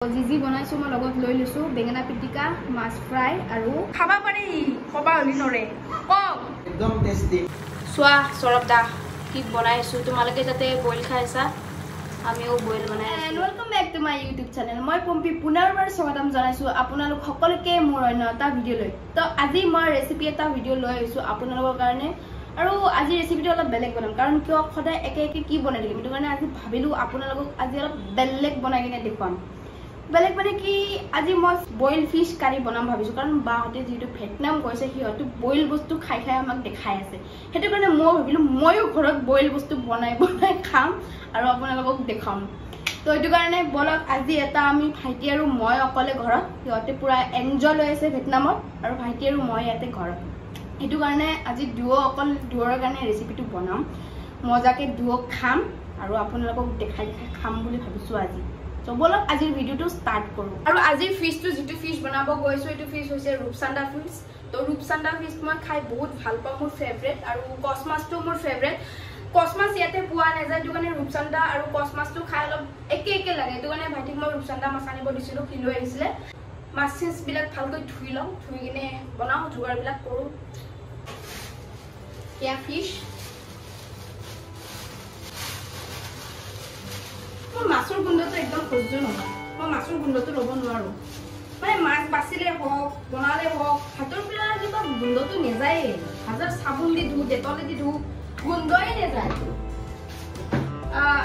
জিজি বনাইছো মই লগত লৈ লৈছো বেঙেনা পিটিকা মাছ ফ্ৰাই আৰু খাবা পাৰি কবা হলি নৰে কম একদম টেস্টি সোয়া সৰবদা কি বনাইছো তোমালোকে যাতে বইল খাইছা আমিও বইল বনাই আছো welcome back to my YouTube channel মই পম্পি পুনৰবাৰ স্বাগতম জনাইছো আপোনালোক সকলোকে মোৰ অন্য এটা ভিডিও লৈ তো আজি মই ৰেচিপি এটা ভিডিও লৈ আহিছো আপোনালোকৰ কাৰণে আৰু আজি ৰেচিপিটো অলপ বেলেগ বনাম কাৰণ কিয় সদায় একে একে কি বনাই দিম সেইটো কাৰণে আজি ভাবিলো আপোনালোকক আজি অলপ বেলেগ বনাই কিনে দেখুৱাম বেলেগ মানে কি আজি মই বইল ফিশ কাৰি বনাম ভাবিছো কাৰণ বাহতে যেটো ভিয়েটনাম গৈছে হিহতে বইল বস্তু খাই খাই আমাক দেখাই আছে হেতু কাৰণে মই ভাবিলো মইও ঘৰত বইল বস্তু বনাই খাম আৰু আপোনালোকক দেখাম তো এটো কাৰণে বলক আজি এটা আমি ভাইটি আৰু মই অকলে ঘৰত হিহতে পুৰা এনজয় লৈ আছে ভিয়েটনামত আৰু ভাইটি আৰু মই ইয়াতে ঘৰত এটো কাৰণে আজি দুও অকল দুৰৰ কাৰণে ৰেচিপিটো বনাম মজাকে দুও খাম আৰু আপোনালোকক দেখাই খাম বুলি ভাবিছো আজি তো বলক আজিৰ ভিডিওটো স্টাৰ্ট কৰো আৰু আজিৰ ফিশটো যেটো ফিশ বনাব গৈছো এটো ফিশ হৈছে ৰূপচান্দা ফিশ তো ৰূপচান্দা ফিশ মই খাই বহুত ভাল পাওঁ মোৰ ফেভাৰিট আৰু কসমাছটো মোৰ ফেভাৰিট কসমাছ ইয়াতে পোৱা নাযায় তো কাৰণে ৰূপচান্দা আৰু কসমাছটো খাই অলপ একে একে লাগে তো কাৰণে ভাইটিক মই ৰূপচান্দা মাছ আনিব দিছিলো কি লৈ আহিছিলে মাছ বিলাক ভালকৈ ধুই লওঁ ধুই কিনে বনাও জোগাৰ বিলাক কৰো ইয়া ফিশ মাছৰ গুন্ধটো একদম সহ্য নহয় মই মাছৰ গুন্ধটো ৰব নোৱাৰো মানে মাছ বাছিলে হওক বনালে হওক হাতৰ পৰা কিবা গুন্ধটো নেযায় হাজাৰ সাবুন দি ধু ডেটলে দি ধু গুন্ধই নেযায়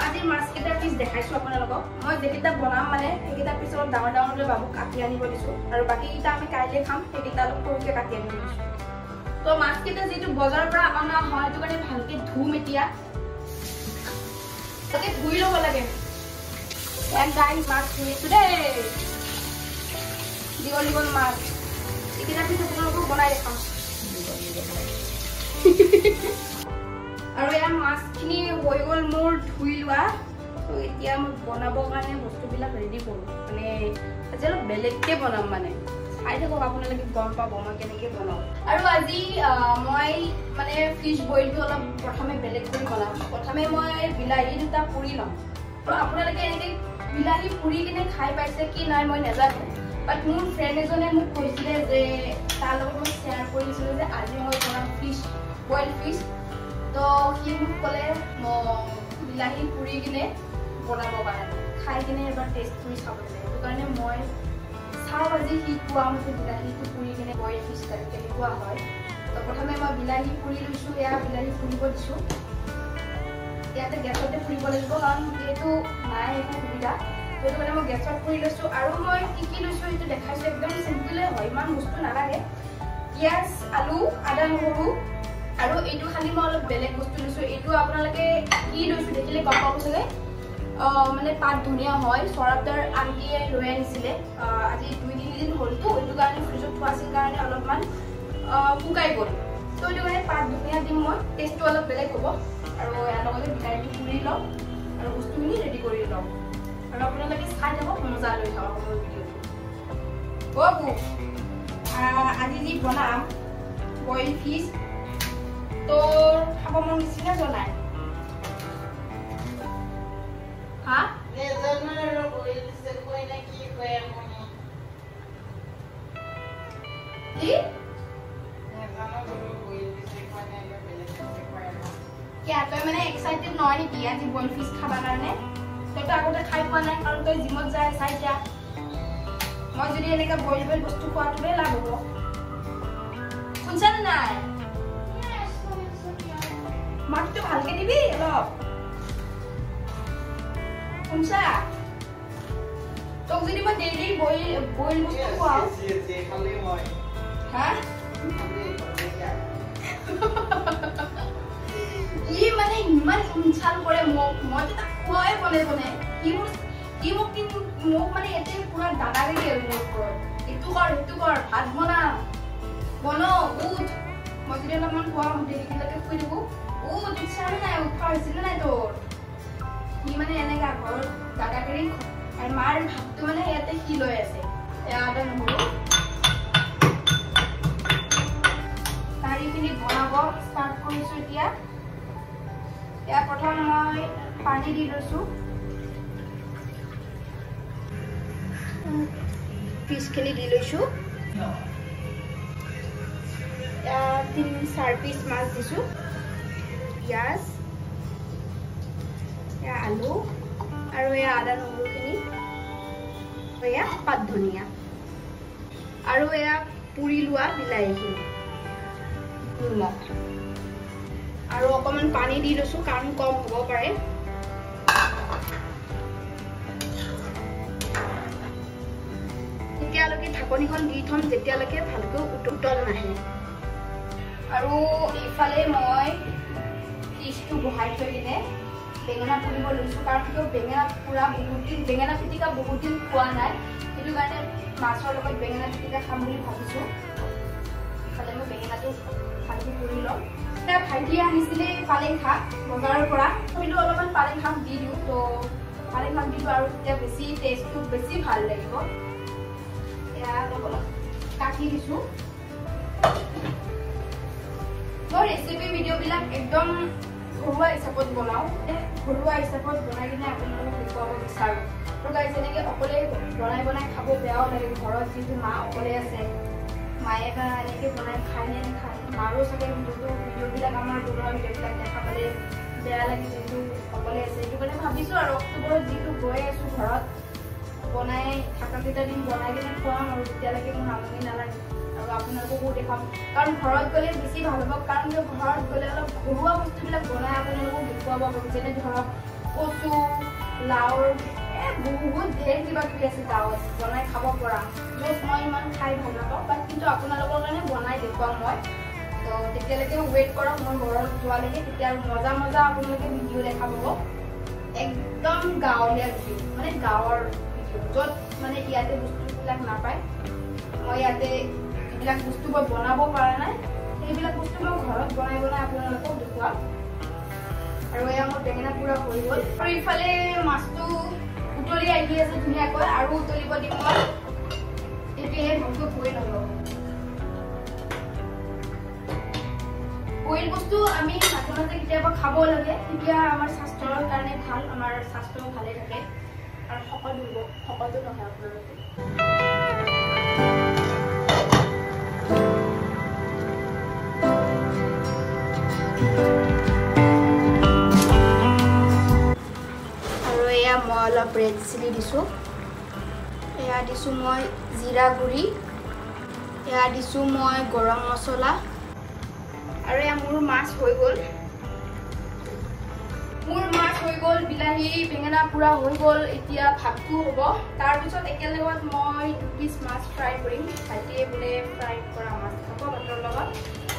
আজি মাছ কেইটা পিছ দেখাইছো আপোনালোকক মই যেকেইটা বনাম মানে সেইকেইটা পিছ অলপ ডাঙৰ ডাঙৰলৈ বাবুক কাটি আনিব দিছো আৰু বাকীকেইটা আমি কাইলৈ খাম সেইকেইটা অলপ সৰুকৈ কাটি আনিব দিছো তো মাছ কেইটা যিটো বজাৰৰ পৰা অনা হয় সেইটো কাৰণে ভালকে ধুম এতিয়া তাতে ধুই ল'ব লাগে And guys, mask today. Digol mask. Ikita pisa puno ko banai dekham. Aru ya mask kini hoi gol mor dhui lua. To etia moi banabo kane bostu bilak ready koru. Mane ajalo belekke banam mane. Sai thako apunalage gom pabo moi keneke banao. Aru aji moi mane fish boil to olop prothame belek kori banam. Prothame moi bilahi duta puri lam. To apunalage eneke বিলাহি পুৰি কিনে খাই পাইছে কি নাই মই নাজানো বাট মোৰ friend এজনে মোক কৈছিলে যে তাৰ লগত মই শেয়াৰ কৰিছিলো যে আজি মই বনাম ফিশ বইল ফিশ তো কি মোক ক'লে বিলাহি পুৰি কিনে বনাব পাৰে খাই কিনে এবাৰ টেষ্ট কৰি চাব লাগে সেইটো কাৰণে মই চাও আজি কি কোৱা মতে বিলাহিটো পুৰি কিনে বইল ফিশ কাৰি কেনেকুৱা হয় তো প্ৰথমে মই বিলাহি পুৰি লৈছো এয়া বিলাহি পুৰিব দিছো ইয়াতে গেছতে পুৰিব লাগিব কাৰণ যেটো নাই একো সুবিধা সেইটো কাৰণে মই গেছত পুৰি লৈছো আৰু মই কি লৈছো এইটো দেখাইছো একদম সিম্পল হয় ইমান বস্তু নালাগে পিয়াজ আলু আদা নহৰু আৰু এইটো খালি মই অলপ বেলেগ বস্তু লৈছো এইটো আপোনালোকে কি লৈছো দেখিলে গম পাব চাগে মানে পাত ধুনিয়া হয় সৰবদাৰ আন্টিয়ে লৈ আনিছিলে আজি 2-3 দিন হলতো এইটো কাৰণে ফ্ৰিজত থোৱা আছিল কাৰণে অলপমান শুকাই গ'ল তো এইটো কাৰণে পাত ধুনিয়া দিম মই টেষ্টটো অলপ বেলেগ হ'ব আৰু ইয়াৰ লগতে বিলাহীটো পুৰি লওঁ আৰু বস্তুখিনি ৰেডি কৰি লওঁ আৰু আপোনালোকে চাই যাব মজা লৈ থাকক মোৰ ভিডিঅ'টো বাবু আজি যি বনাম বইল ফিশ তো খাব মন নিচিনা জনাই হা কি क्या तो मैंने एक्साइटेड নহয় নেকি আজি বইল ফিশ খাবা কাৰণে তো আগতে খাই পোৱা নাই কাৰণ তই জিমত যায় চাই যা মই যদি এনেকা বইল বস্তু খোৱাটোৱে লাভ হ'ব শুনছানে নাই মাতটো ভালকে দিবি অলপ শুনছা তোক যদি মই ডেইলি বইল বস্তু খোৱাও হা ये माने इमान इंसान करे মই তো কোৱাই বনে বনে কি মোক মানে এতে পুৰা দাদাগিৰি আৰু মোৰ ওপৰত এটো কৰ ভাত বনা বনো উঠ মই যদি অলপমান খোৱা দেৰিলৈকে শুই থাকো উঠ ইচ্ছা নাই উঠা হৈছিল নাই তোৰ কি মানে এনেকা ঘৰত দাদাগিৰি আৰু মাৰ ভাতটো মানে ইয়াতে কি লৈ আছে আদা নহৰু তাৰিখিনি বনাব ষ্টাৰ্ট কৰিছো এতিয়া या प्रथम मैं पानी दी লৈছো পিচখিনি দি লৈছোঁ। 3-4 পিচ মাছ দিছোঁ। পিঁয়াজ, আলু আৰু আদা নহৰুখিনি, পাত ধনিয়া আৰু পুৰি লোৱা বিলাহীখিনি, নিমখ আৰু অকণমান পানী দি লৈছোঁ কাৰণ কম হ'ব পাৰে। তেতিয়ালৈকে ঢাকনিখন দি থ'ম যেতিয়ালৈকে ভালকৈ উতল নাহে। আৰু ইফালে মই পিচটো বহাই থৈ কিনে বেঙেনা পুৰিব লৈছোঁ কাৰণ কিয় বেঙেনা পুৰা বহুত দিন, বেঙেনা পিটিকা বহুত দিন খোৱা নাই, সেইটো কাৰণে মাছৰ লগত বেঙেনা পিটিকা খাম বুলি ভাবিছোঁ। ইফালে মই বেঙেনাটো ভালকৈ পুৰি ল'ম। এতিয়া ভাইটিয়ে আনিছিলে পালেং শাক বজাৰৰ পৰা, কিন্তু অলপমান পালেং শাক দি দিওঁ, তো পালেং শাক দিলোঁ আৰু তেতিয়া বেছি টেষ্টটো বেছি ভাল লাগিব। এয়া অলপ কাটি দিছোঁ। মই ৰেচিপি ভিডিঅ'বিলাক একদম ঘৰুৱা হিচাপত বনাওঁ, ঘৰুৱা হিচাপত বনাই কিনে আপোনালোকক দেখুৱাব বিচাৰোঁ। তো গাইজ এনেকৈ অকলে বনাই খাব বেয়াও লাগে। ঘৰত যিটো মা অকলে আছে, মায়ে বা এনেকৈ বনাই খায় নে নাখায়, মাৰো চাগে ভিডিঅ'বিলাক আমাৰ বনোৱা ভিডিঅ'বিলাক দেখা পালে বেয়া লাগে, যিহেতু অকলে আছে। সেইটো কাৰণে ভাবিছোঁ আৰু অক্টোবৰত যিটো গৈ আছোঁ ঘৰত বনাই থাকাকেইটা দিন বনাই কিনে খুৱাম আৰু তেতিয়ালৈকে মোৰ আমনি নালাগে আৰু আপোনালোককো দেখাম। কাৰণ ঘৰত গ'লে বেছি ভাল হ'ব, কাৰণ ঘৰত গ'লে অলপ ঘৰুৱা বস্তুবিলাক বনাই আপোনালোকক দেখুৱাব পাৰোঁ। যেনে ধৰক কচু, লাওৰ, বহুত ঢেৰ কিবা কিবি আছে গাঁৱত বনাই খাব পৰা, য'ত মই ইমান খাই ভাল নাপাওঁ, বাট কিন্তু আপোনালোকৰ কাৰণে বনাই দেখুৱাম মই। তো তেতিয়ালৈকে ৱেইট কৰক মই ঘৰত যোৱালৈকে, তেতিয়া আৰু মজা মজা আপোনালোকে ভিডিঅ' দেখা পাব। একদম গাঁৱলীয়া ভিডিঅ', মানে গাঁৱৰ ভিডিঅ', য'ত মানে ইয়াতে বস্তুবিলাক নাপায়। মই ইয়াতে যিবিলাক বস্তু মই বনাব পৰা নাই, সেইবিলাক বস্তু মই ঘৰত বনাই আপোনালোকক দেখুৱাম। আৰু এয়া মোৰ বেঙেনা পুৰা হৈ গ'ল। আৰু ইফালে মাছটো উতলি আহি আছে ধুনীয়াকৈ, আৰু উতলিব দিম মই, তেতিয়াহে ভালকৈ বইল হ'ব। বইল বস্তু আমি মাজে মাজে কেতিয়াবা খাব লাগে, তেতিয়া আমাৰ স্বাস্থ্যৰ কাৰণে ভাল, আমাৰ স্বাস্থ্যও ভালে থাকে আৰু শকত নহয় আপোনালোকে। মই অলপ ৰেড চিলি দিছোঁ, এয়া দিছোঁ মই জিৰা গুড়ি, এয়া দিছোঁ মই গৰম মছলা, আৰু এয়া মোৰ মাছ হৈ গ'ল। বিলাহী বেঙেনা পুৰা হৈ গ'ল। এতিয়া ভাতটো হ'ব, তাৰপিছত একেলগত মই 2 পিচ মাছ ফ্ৰাই কৰিম। ভাইটিয়ে বোলে ফ্ৰাই কৰা মাছ খাব ভাতৰ লগত,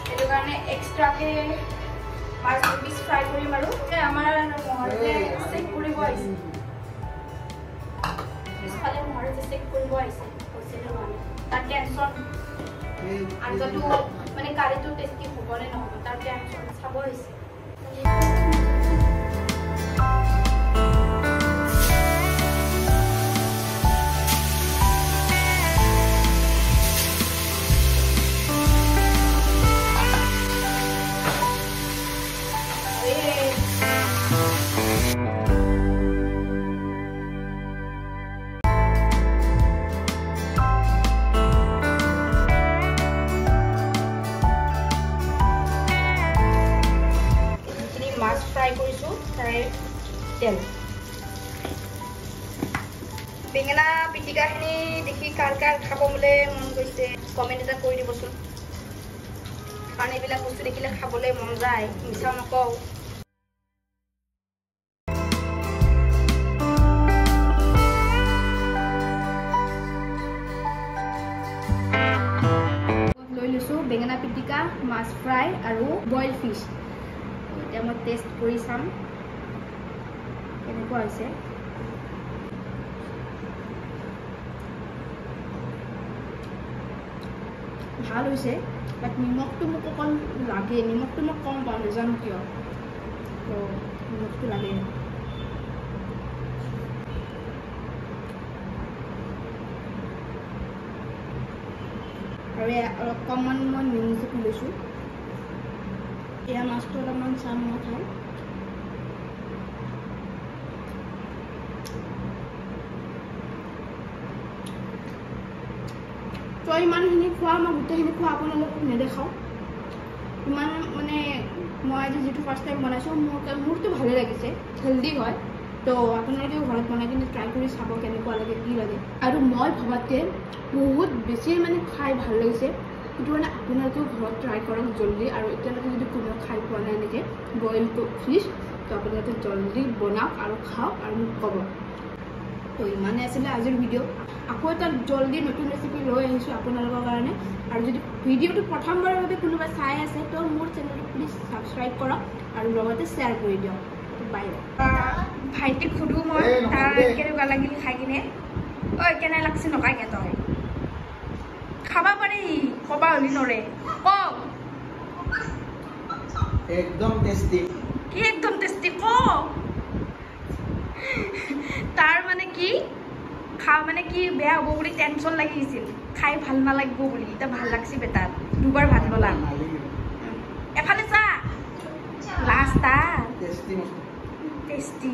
সেইটো কাৰণে এক্সট্ৰাকৈ মাছ 2 পিচ ফ্ৰাই কৰিম। আৰু আমাৰ মহৰে চেক কৰিব আহিছে, পিছফালে মহৰে চেক কৰিব আহিছে, তাৰ টেনশ্যন, আঞ্জাটো মানে কাৰীটো টেষ্টি হ'বনে নহ'ব তাৰ টেনশ্যন চাব আহিছে। মাছ ফ্ৰাই কৰিছোঁ, তাৰে তেল। বেঙেনা পিটিকাখিনি দেখি কাৰ খাব বোলে মন গৈছে কমেণ্ট এটা কৰি দিবচোন, কাৰণ এইবিলাক বস্তু দেখিলে খাবলৈ মন যায়, মিছা নকওঁ। লৈ লৈছোঁ বেঙেনা পিটিকা, মাছ ফ্ৰাই আৰু বইল ফিছ। এতিয়া মই টেষ্ট কৰি চাম কেনেকুৱা হৈছে। ভাল হৈছে, বাট নিমখটো মোক অকণ লাগে, নিমখটো মই কম পাওঁ, নাজানো কিয়, তো নিমখটো লাগে। আৰু অকণমান মই নেমু চেপি লৈছোঁ। এয়া মাছটো অলপমান চাম মই খাই। তই ইমানখিনি খোৱা মই গোটেইখিনি খোৱা আপোনালোকক নেদেখাওঁ ইমান মানে মই আজি যিটো ফাৰ্ষ্ট টাইম বনাইছোঁ মোৰতো ভালেই লাগিছে হেল্ডি হয় তো আপোনালোকেও ঘৰত বনাই কিনে ট্ৰাই কৰি চাব কেনেকুৱা লাগে কি লাগে আৰু মই ভবাতকৈ বহুত বেছি মানে খাই ভাল লাগিছে কিন্তু মানে আপোনালোকেও ঘৰত ট্ৰাই কৰক জলদি আৰু এতিয়ালৈকে যদি কোনেও খাই পোৱা নাই এনেকৈ বইল ফিছ তো আপোনালোকে জলদি বনাওক আৰু খাওক আৰু মোক ক'ব তো ইমানে আছিলে আজিৰ ভিডিঅ' আকৌ এটা জলদি নতুন ৰেচিপি লৈ আহিছোঁ আপোনালোকৰ কাৰণে আৰু যদি ভিডিঅ'টো প্ৰথমবাৰৰ বাবে কোনোবাই চাই আছে তো মোৰ চেনেলটো প্লিজ ছাবস্ক্ৰাইব কৰক আৰু লগতে শ্বেয়াৰ কৰি দিয়ক বাই ভাইটিক সুধোঁ মই তাৰ কেনেকুৱা লাগিল খাই কিনে ঐ কেনে লাগছে নকাইকে তই খাবা পাৰি কবা হলি নৰে ক একদম টেষ্টি কি একদম টেষ্টি ক তাৰ মানে কি খা মানে কি বেয়া হ'ব বুলি টেনশ্যন লাগি আছিল খাই ভাল নালাগিব বুলি এতিয়া ভাল লাগছে বেটাৰ দুবাৰ ভাত ল'লা এফালে চা লাষ্ট টেষ্টি